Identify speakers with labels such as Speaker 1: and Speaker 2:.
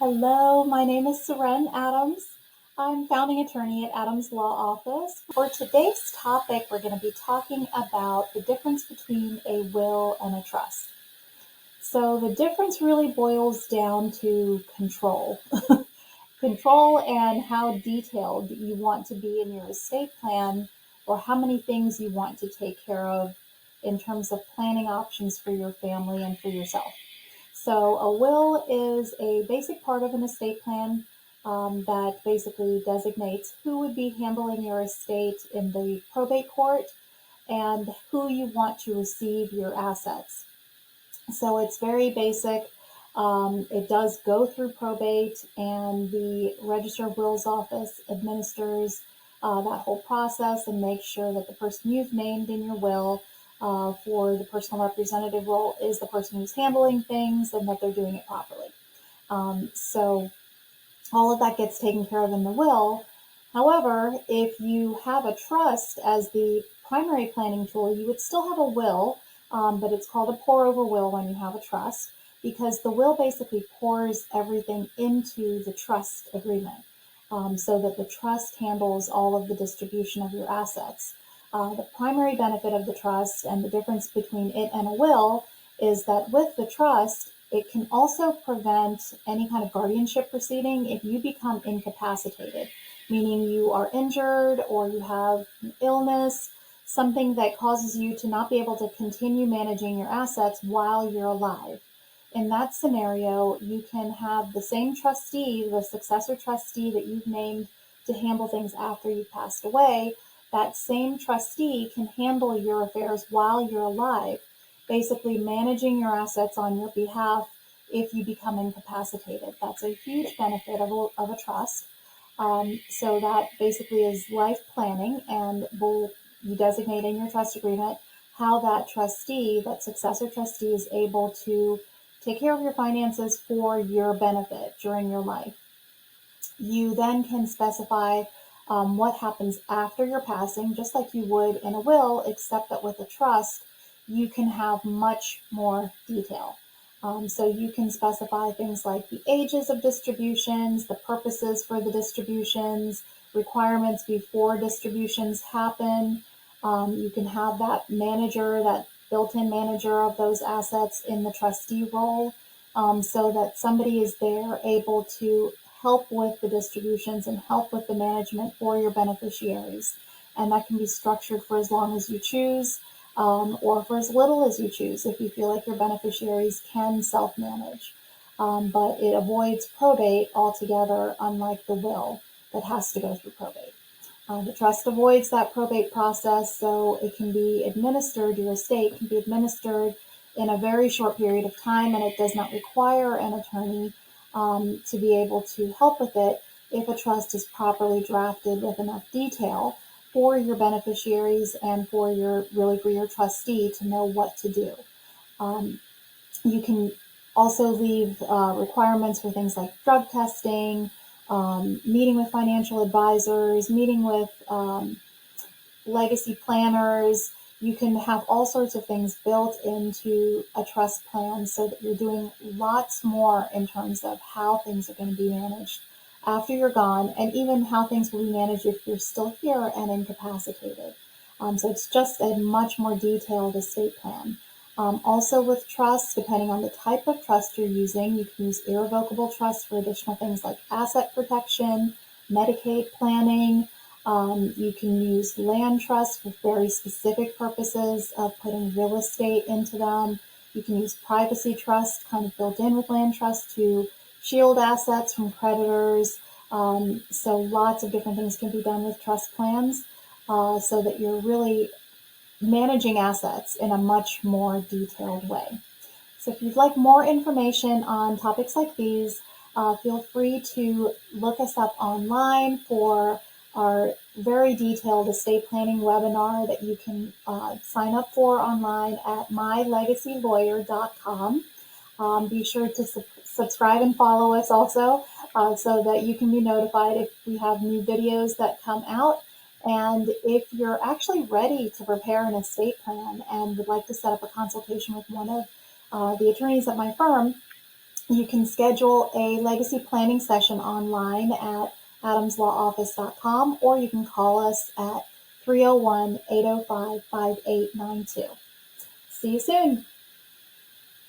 Speaker 1: Hello, my name is Seren Adams. I'm founding attorney at Adams Law Office. For today's topic, we're going to be talking about the difference between a will and a trust. So the difference really boils down to control. Control and how detailed you want to be in your estate plan, or how many things you want to take care of in terms of planning options for your family and for yourself. So a will is a basic part of an estate plan that basically designates who would be handling your estate in the probate court and who you want to receive your assets. So it's very basic. It does go through probate, and the Register of Wills office administers that whole process and makes sure that the person you've named in your will for the personal representative role is the person who's handling things and that they're doing it properly. So all of that gets taken care of in the will. However, if you have a trust as the primary planning tool, you would still have a will, but it's called a pour over will when you have a trust, because the will basically pours everything into the trust agreement, so that the trust handles all of the distribution of your assets. The primary benefit of the trust and the difference between it and a will is that with the trust, it can also prevent any kind of guardianship proceeding if you become incapacitated, meaning you are injured or you have an illness, something that causes you to not be able to continue managing your assets while you're alive. In that scenario, you can have the same trustee, the successor trustee that you've named to handle things after you've passed away. That same trustee can handle your affairs while you're alive, basically managing your assets on your behalf if you become incapacitated. That's a huge benefit of a trust. So that basically is life planning, and you designate in your trust agreement how that trustee, that successor trustee, is able to take care of your finances for your benefit during your life. You then can specify what happens after your passing, just like you would in a will, except that with a trust, you can have much more detail. So you can specify things like the ages of distributions, the purposes for the distributions, requirements before distributions happen. You can have that manager, that built-in manager of those assets in the trustee role, so that somebody is there able to help with the distributions and help with the management for your beneficiaries. And that can be structured for as long as you choose, or for as little as you choose if you feel like your beneficiaries can self-manage. But it avoids probate altogether, unlike the will that has to go through probate. The trust avoids that probate process, so it can be administered, your estate can be administered in a very short period of time, and it does not require an attorney to be able to help with it if a trust is properly drafted with enough detail for your beneficiaries and for your trustee to know what to do. You can also leave requirements for things like drug testing, meeting with financial advisors, meeting with legacy planners. You can have all sorts of things built into a trust plan so that you're doing lots more in terms of how things are going to be managed after you're gone, and even how things will be managed if you're still here and incapacitated. So it's just a much more detailed estate plan. Also with trust, depending on the type of trust you're using, you can use irrevocable trust for additional things like asset protection, Medicaid planning. You can use land trusts for very specific purposes of putting real estate into them. You can use privacy trust kind of built in with land trust to shield assets from creditors. So lots of different things can be done with trust plans, so that you're really managing assets in a much more detailed way. So if you'd like more information on topics like these, feel free to look us up online for our very detailed estate planning webinar that you can sign up for online at mylegacylawyer.com. Be sure to subscribe and follow us also, so that you can be notified if we have new videos that come out. And if you're actually ready to prepare an estate plan and would like to set up a consultation with one of the attorneys at my firm, You can schedule a legacy planning session online at adamslawoffice.com, or you can call us at 301-805-5892. See you soon.